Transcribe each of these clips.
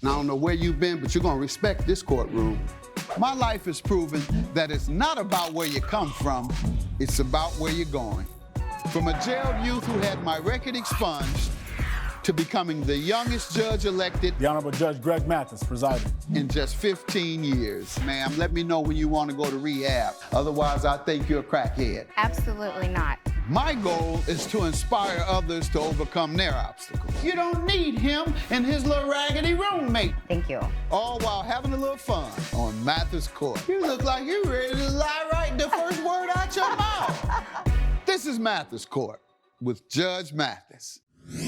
I don't know where you've been, but you're gonna respect this courtroom. My life has proven that it's not about where you come from, it's about where you're going. From a jailed youth who had my record expunged to becoming the youngest judge elected. The Honorable Judge Greg Mathis presiding. In just 15 years. Ma'am, let me know when you want to go to rehab. Otherwise, I think you're a crackhead. Absolutely not. My goal is to inspire others to overcome their obstacles. You don't need him and his little raggedy roommate. Thank you. All while having a little fun on Mathis Court. You look like you're ready to lie right the first word out your mouth. This is Mathis Court with Judge Mathis.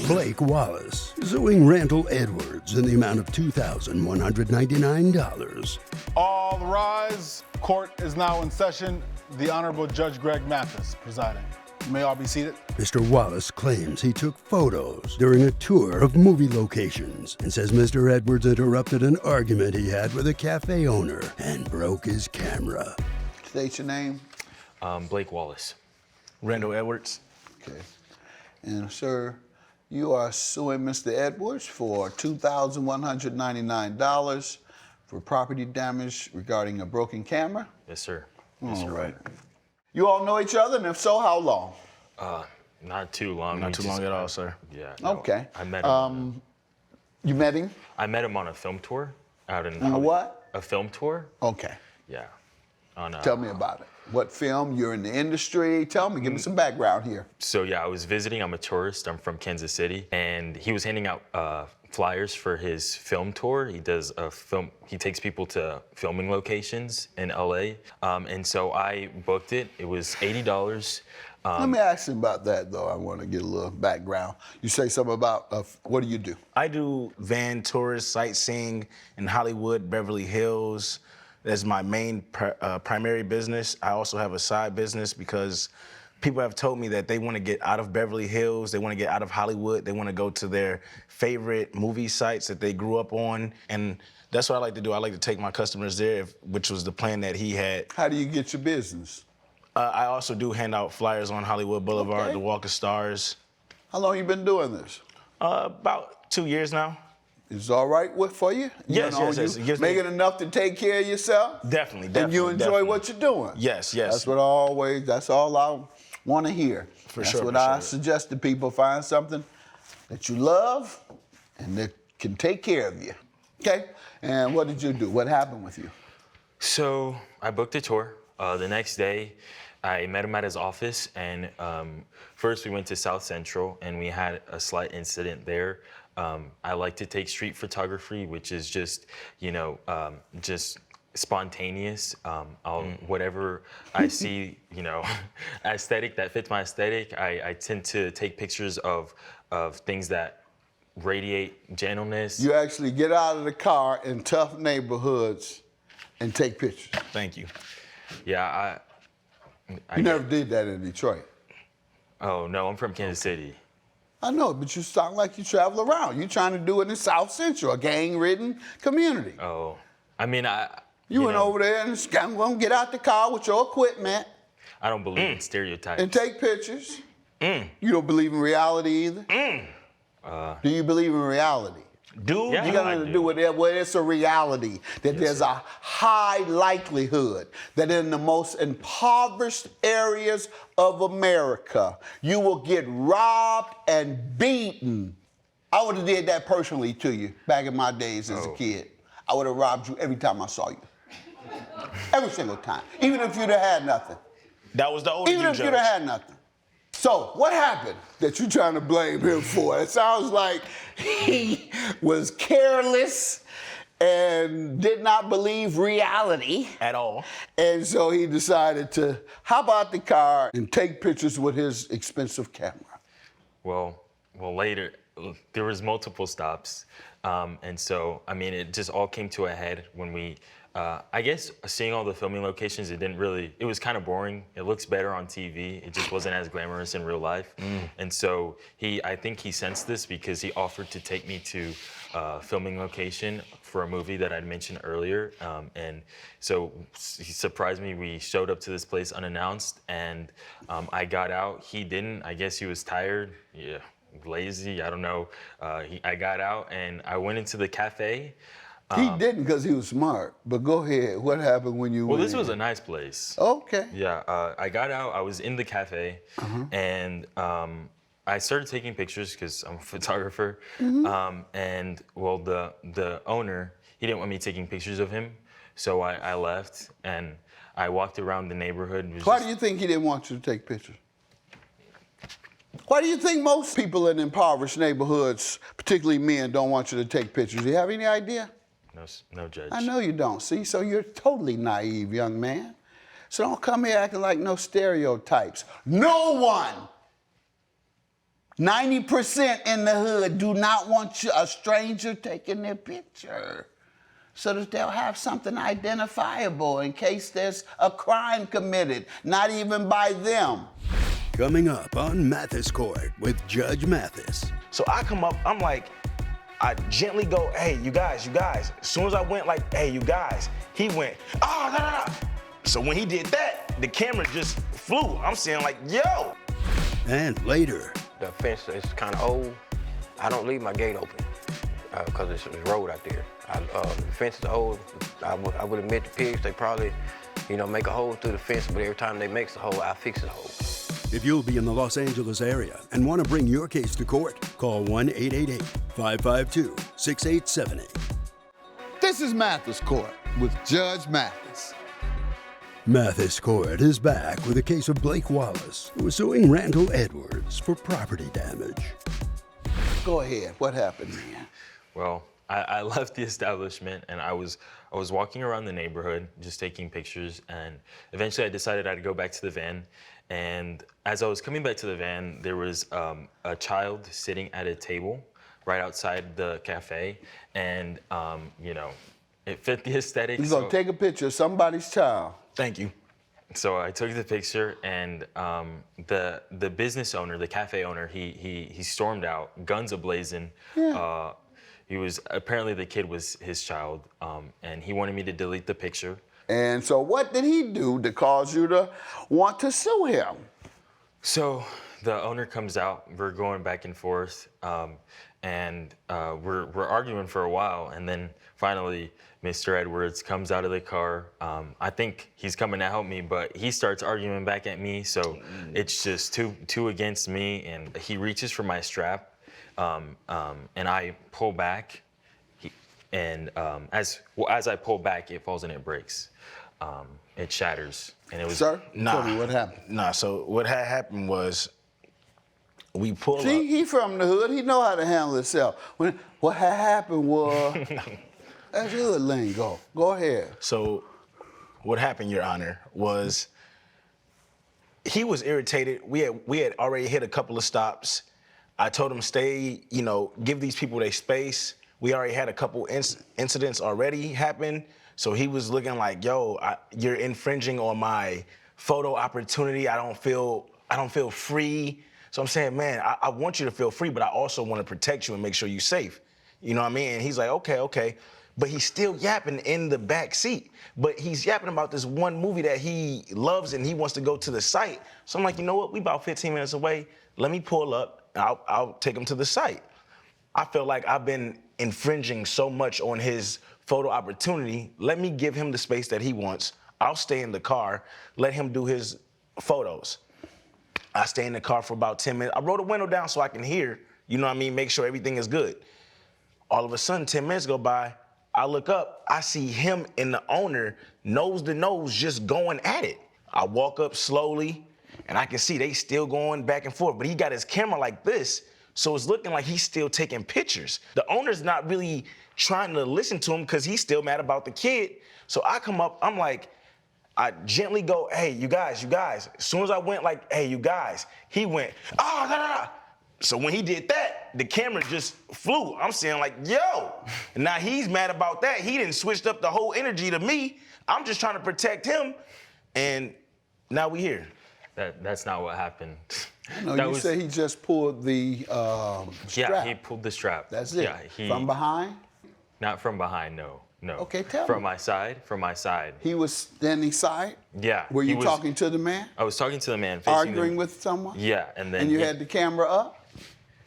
Blake Wallace suing Randall Edwards in the amount of $2,199. All rise. Court is now in session. The Honorable Judge Greg Mathis presiding. You may all be seated. Mr. Wallace claims he took photos during a tour of movie locations and says Mr. Edwards interrupted an argument he had with a cafe owner and broke his camera. State your name. Blake Wallace. Randall Edwards. Okay. And sir, you are suing Mr. Edwards for $2,199 for property damage regarding a broken camera? Yes, sir. All right. You all know each other, and if so, how long? Not too long. Not too long at all, sir. Yeah. No, Okay. I met him. You met him? I met him on a film tour out in. On a what? A film tour. Okay. Yeah. On. Tell me about it. What film? You're in the industry. Tell me. Give me some background here. So yeah, I was visiting. I'm a tourist. I'm from Kansas City, and he was handing out flyers for his film tour. He does a film. He takes people to filming locations in LA, and so I booked it. It was $80. Let me ask you about that, though. I want to get a little background. You say something about what do you do? I do van tourist sightseeing in Hollywood, Beverly Hills. That's my main primary business. I also have a side business because people have told me that they want to get out of Beverly Hills, they want to get out of Hollywood, they want to go to their favorite movie sites that they grew up on, and that's what I like to do. I like to take my customers there, which was the plan that he had. How do you get your business? I also do hand out flyers on Hollywood Boulevard, Okay. the Walk of Stars. How long you been doing this? About 2 years now. Is it all right for you? Yes, yes. You It gives me- making enough to take care of yourself? Definitely, And you enjoy definitely. what you're doing? Yes, yes. That's all I want to hear. For That's sure, what for I sure. suggest to people. Find something that you love and that can take care of you. Okay? And what did you do? What happened with you? So I booked a tour. The next day, I met him at his office, and first we went to South Central, and we had a slight incident there. I like to take street photography, which is just, just spontaneous. Whatever I see, aesthetic that fits my aesthetic, I tend to take pictures of things that radiate gentleness. You actually get out of the car in tough neighborhoods and take pictures. Thank you. Yeah, You never did that in Detroit. Oh no, I'm from Kansas City. I know, but you sound like you travel around. You're trying to do it in South Central, a gang-ridden community. Oh, I mean, You went over there and I'm gonna get out the car with your equipment I don't believe in stereotypes. and take pictures. You don't believe in reality either? Do you believe in reality? Dude, Yeah. You got I nothing to do. do with it. Well, it's a reality that there's sir. a high likelihood that in the most impoverished areas of America, you will get robbed and beaten. I would have did that personally to you back in my days as a kid. I would have robbed you every time I saw you. Every single time. Even if you'd have had nothing. that was the older Even you, if Judge. you'd have had nothing. So, what happened that you're trying to blame him for? It sounds like he was careless and did not believe reality. At all. And so he decided to hop out the car and take pictures with his expensive camera. Well, later, there was multiple stops. And so, I mean, it just all came to a head when we, I guess seeing all the filming locations, it was kind of boring. It looks better on TV. It just wasn't as glamorous in real life. And so I think he sensed this because he offered to take me to a filming location for a movie that I'd mentioned earlier. And so he surprised me. We showed up to this place unannounced, and I got out. He didn't. I guess he was tired. Yeah. lazy. I don't know. I got out and I went into the cafe. He didn't because he was smart. But go ahead. What happened when you Well, went this was in? a nice place. Okay. Yeah, I got out. I was in the cafe, and I started taking pictures because I'm a photographer. And well, the owner, he didn't want me taking pictures of him, so I left and I walked around the neighborhood. Why do you think he didn't want you to take pictures? Why do you think most people in impoverished neighborhoods, particularly men, don't want you to take pictures? Do you have any idea? No, Judge. I know you don't. See, so you're totally naive, young man. So don't come here acting like no stereotypes. No one, 90% in the hood do not want a stranger taking their picture so that they'll have something identifiable in case there's a crime committed, not even by them. Coming up on Mathis Court with Judge Mathis. So I come up, I'm like, I gently go, hey, you guys. As soon as I went like, hey, you guys, he went, oh, no. So when he did that, the camera just flew. I'm saying like, yo. And later. The fence is kind of old. I don't leave my gate open because it's road out there. The fence is old. I would admit the pigs, they probably, make a hole through the fence, but every time they make the hole, I fix the hole. If you'll be in the Los Angeles area and want to bring your case to court, call 1-888-552-6878. This is Mathis Court with Judge Mathis. Mathis Court is back with a case of Blake Wallace, who was suing Randall Edwards for property damage. Go ahead. What happened, man? Well, I left the establishment and I was walking around the neighborhood just taking pictures, and eventually I decided I'd go back to the van. And as I was coming back to the van, there was a child sitting at a table right outside the cafe, and it fit the aesthetic. You're gonna take a picture of somebody's child. Thank you. So I took the picture, and the business owner, the cafe owner, he stormed out, guns a-blazing. Yeah. Apparently the kid was his child, and he wanted me to delete the picture. And so what did he do to cause you to want to sue him? So the owner comes out, we're going back and forth, and we're arguing for a while, and then finally Mr. Edwards comes out of the car. I think he's coming to help me, but he starts arguing back at me, so it's just two against me, and he reaches for my strap, and I pull back, as I pull back, it falls and it breaks. It shatters, and it was. Sir, tell me what happened. So what had happened was we pulled up. See, he from the hood. He know how to handle himself. What had happened was, that's hood lingo. Go ahead. So what happened, Your Honor, was he was irritated. We had already hit a couple of stops. I told him stay, give these people their space. We already had a couple incidents already happen. So he was looking like, yo, you're infringing on my photo opportunity. I don't feel free. So I'm saying, man, I want you to feel free, but I also want to protect you and make sure you're safe. You know what I mean? And he's like, okay. But he's still yapping in the back seat. But he's yapping about this one movie that he loves and he wants to go to the site. So I'm like, you know what? We about 15 minutes away. Let me pull up and I'll take him to the site. I feel like I've been infringing so much on his photo opportunity. Let me give him the space that he wants. I'll stay in the car, let him do his photos. I stay in the car for about 10 minutes. I roll the window down so I can hear, make sure everything is good. All of a sudden, 10 minutes go by, I look up, I see him and the owner nose to nose just going at it. I walk up slowly, and I can see they still going back and forth, but he got his camera like this, so it's looking like he's still taking pictures. The owner's not really trying to listen to him because he's still mad about the kid. So I come up, I'm like, I gently go, hey, you guys. As soon as I went like, hey, you guys, he went, oh, no. So when he did that, the camera just flew. I'm saying like, yo. And now he's mad about that. He didn't switched up the whole energy to me. I'm just trying to protect him. And now we here. That's not what happened. No, you said he just pulled the strap. Yeah, he pulled the strap. That's it. Yeah, from behind? Not from behind, no. Okay, tell me. From my side. He was standing side? Yeah. Were you talking to the man? I was talking to the man. Arguing with someone? Yeah, and then And you had the camera up?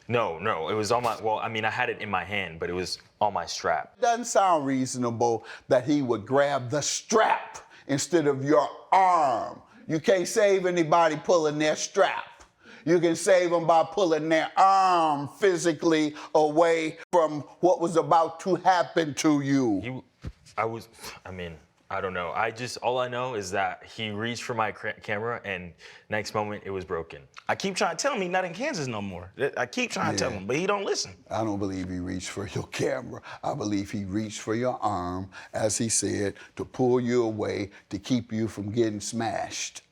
No, it was on my, well, I mean, I had it in my hand, but it was on my strap. Doesn't sound reasonable that he would grab the strap instead of your arm. You can't save anybody pulling their strap. You can save them by pulling their arm physically away from what was about to happen to you. I don't know. All I know is that he reached for my camera and next moment it was broken. I keep trying to tell him he's not in Kansas no more. I keep trying to tell him, but he don't listen. I don't believe he reached for your camera. I believe he reached for your arm, as he said, to pull you away, to keep you from getting smashed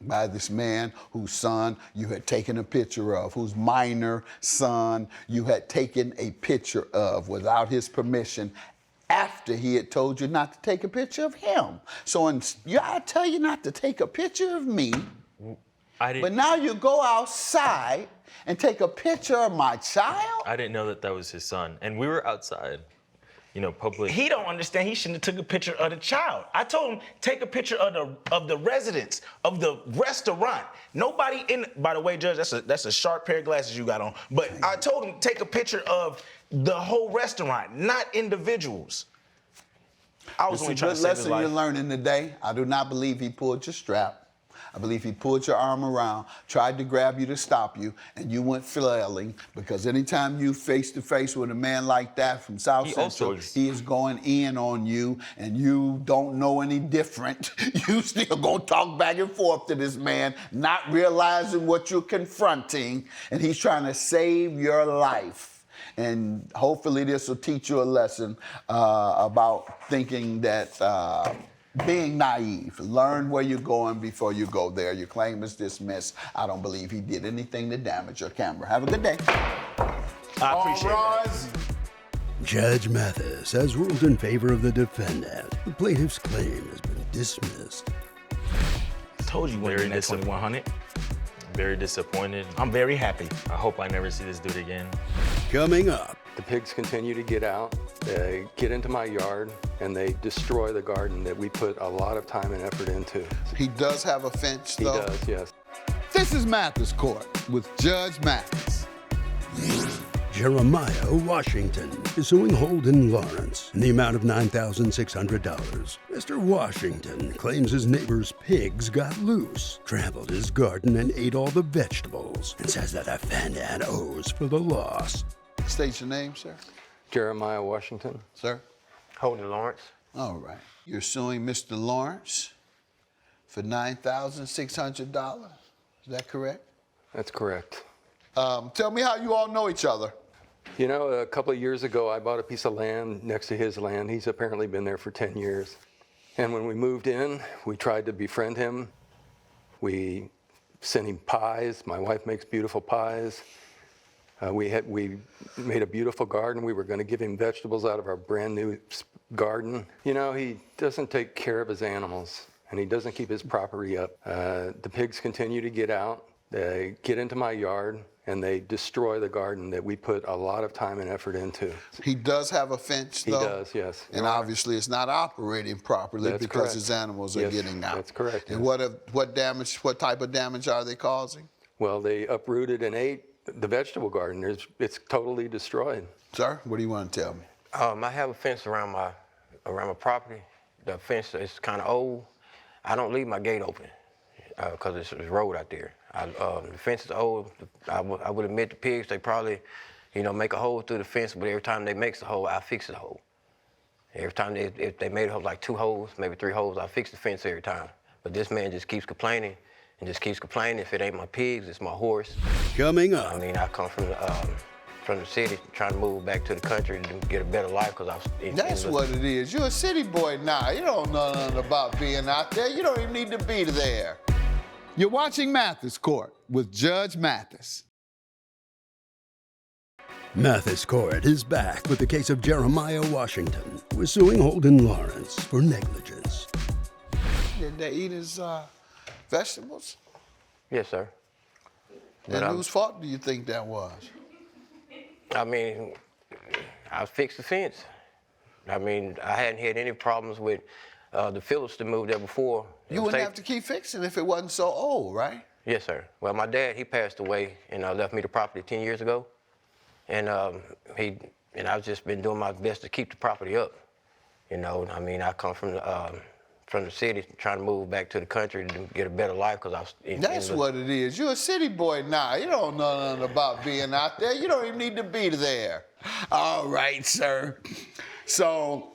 by this man whose son you had taken a picture of, whose minor son you had taken a picture of without his permission after he had told you not to take a picture of him. So I tell you not to take a picture of me, but now you go outside and take a picture of my child? I didn't know that was his son. And we were outside, public. He don't understand. He shouldn't have took a picture of the child. I told him, take a picture of the residents, of the restaurant. Nobody in, by the way, Judge, that's a sharp pair of glasses you got on. But I told him, take a picture of the whole restaurant, not individuals. I was only trying to save his life. Good lesson you're learning today. I do not believe he pulled your strap. I believe he pulled your arm around, tried to grab you to stop you, and you went flailing, because anytime you face to face with a man like that from South Central, he is going in on you, and you don't know any different. You still gonna talk back and forth to this man, not realizing what you're confronting, and he's trying to save your life. And hopefully this will teach you a lesson about thinking that being naive. Learn where you're going before you go there. Your claim is dismissed. I don't believe he did anything to damage your camera. Have a good day. I appreciate that. Judge Mathis has ruled in favor of the defendant. The plaintiff's claim has been dismissed. I told you when you're in that 2100. Very disappointed. I'm very happy. I hope I never see this dude again. Coming up. The pigs continue to get out, they get into my yard, and they destroy the garden that we put a lot of time and effort into. He does have a fence, though? He does, yes. This is Mathis Court with Judge Mathis. Jeremiah Washington is suing Holden Lawrence in the amount of $9,600. Mr. Washington claims his neighbor's pigs got loose, trampled his garden, and ate all the vegetables, and says the defendant owes for the loss. State your name, sir. Jeremiah Washington. Sir? Holden Lawrence. All right. You're suing Mr. Lawrence for $9,600. Is that correct? That's correct. Tell me how you all know each other. You know, a couple of years ago, I bought a piece of land next to his land. He's apparently been there for 10 years. And when we moved in, we tried to befriend him. We sent him pies. My wife makes beautiful pies. We made a beautiful garden. We were going to give him vegetables out of our brand new garden. You know, he doesn't take care of his animals, and he doesn't keep his property up. The pigs continue to get out. They get into my yard, and they destroy the garden that we put a lot of time and effort into. He does have a fence, though? He does, yes. And obviously it's not operating properly That's because correct. his animals are getting out. That's correct. And yes. what type of damage are they causing? Well, they uprooted and ate the vegetable garden. It's totally destroyed. Sir, what do you want to tell me? I have a fence around my property. The fence is kind of old. I don't leave my gate open because it's road out there. The fence is old. I would admit the pigs, they probably, make a hole through the fence, but every time they make the hole, I fix the hole. Every time if they made a hole, like 2 holes, maybe 3 holes, I fix the fence every time. But this man just keeps complaining and just keeps complaining. If it ain't my pigs, it's my horse. Coming up. I mean, I come from the city, trying to move back to the country to get a better life because I was. That's what it is. You're a city boy now. You don't know nothing about being out there. You don't even need to be there. You're watching Mathis Court with Judge Mathis. Mathis Court is back with the case of Jeremiah Washington, who is suing Holden Lawrence for negligence. Did they eat his vegetables? Yes, sir. And whose fault do you think that was? I mean, I fixed the fence. I mean, I hadn't had any problems with the Phillips that moved there before. You wouldn't have to keep fixing if it wasn't so old, right? Yes, sir. Well, my dad, he passed away and left me the property 10 years ago. And I've just been doing my best to keep the property up. You know, I mean, I come from the city, trying to move back to the country to get a better life because I was That's what it is. You're a city boy now. You don't know nothing about being out there. You don't even need to be there. All right, sir. So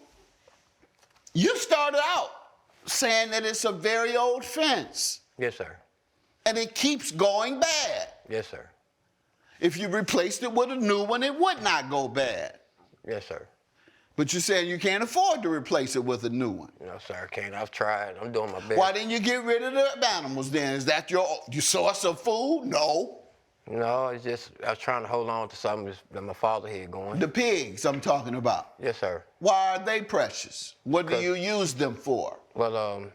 you started out saying that it's a very old fence. Yes, sir. And it keeps going bad. Yes, sir. If you replaced it with a new one, it would not go bad. Yes, sir. But you're saying you can't afford to replace it with a new one. No, sir, I can't. I've tried. I'm doing my best. Why didn't you get rid of the animals then? Is that your source of food? No. No, it's just I was trying to hold on to something that my father had going. The pigs I'm talking about. Yes, sir. Why are they precious? What do you use them for? Well,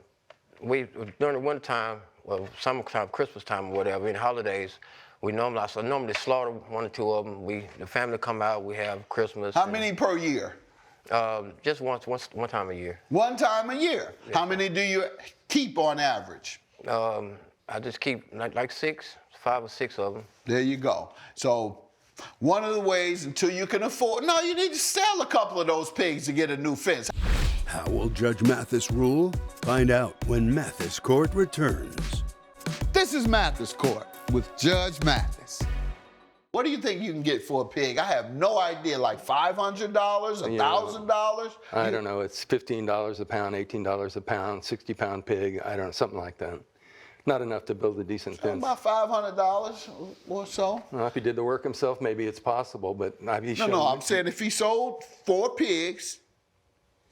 we during the winter time, well, summertime, Christmas time, or whatever, in holidays, I normally slaughter one or two of them. The family come out. We have Christmas. How many per year? Just one time a year. One time a year. Yes, How many do you keep on average? I just keep like 5 or 6 of them. There you go. So one of the ways until you can afford, no, you need to sell a couple of those pigs to get a new fence. How will Judge Mathis rule? Find out when Mathis Court returns. This is Mathis Court with Judge Mathis. What do you think you can get for a pig? I have no idea, like $500, $1,000? I don't know. It's $15 a pound, $18 a pound, 60-pound pig. I don't know, something like that. Not enough to build a decent fence. About $500 or so. Well, if he did the work himself, maybe it's possible, but No, I'm saying if he sold 4 pigs,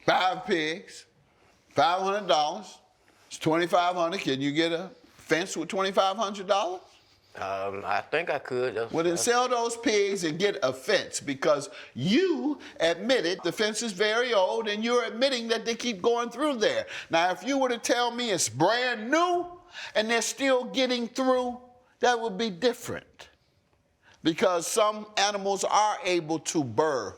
5 pigs, $500, it's $2,500. Can you get a fence with $2,500? I think I could. Well, then sell those pigs and get a fence because you admitted the fence is very old and you're admitting that they keep going through there. Now, if you were to tell me it's brand new and they're still getting through, that would be different because some animals are able to burr.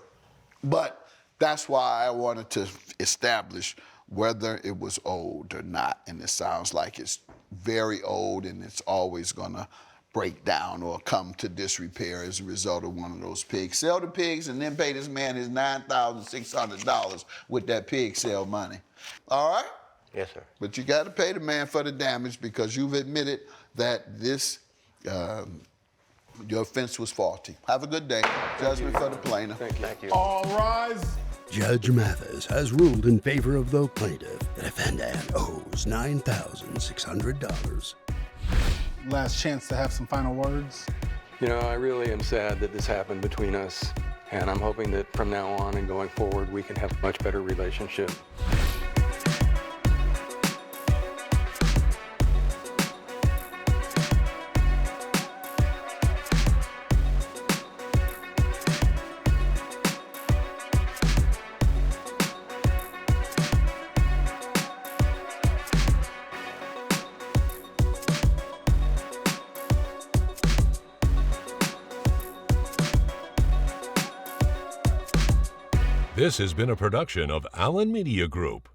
But that's why I wanted to establish whether it was old or not. And it sounds like it's very old and it's always going to break down or come to disrepair as a result of one of those pigs. Sell the pigs and then pay this man his $9,600 with that pig sale money. All right? Yes, sir. But you got to pay the man for the damage because you've admitted that this, your fence was faulty. Have a good day. Judgment for the plaintiff. Thank you. All rise. Judge Mathis has ruled in favor of the plaintiff. The defendant owes $9,600. Last chance to have some final words. You know, I really am sad that this happened between us, and I'm hoping that from now on and going forward, we can have a much better relationship. This has been a production of Allen Media Group.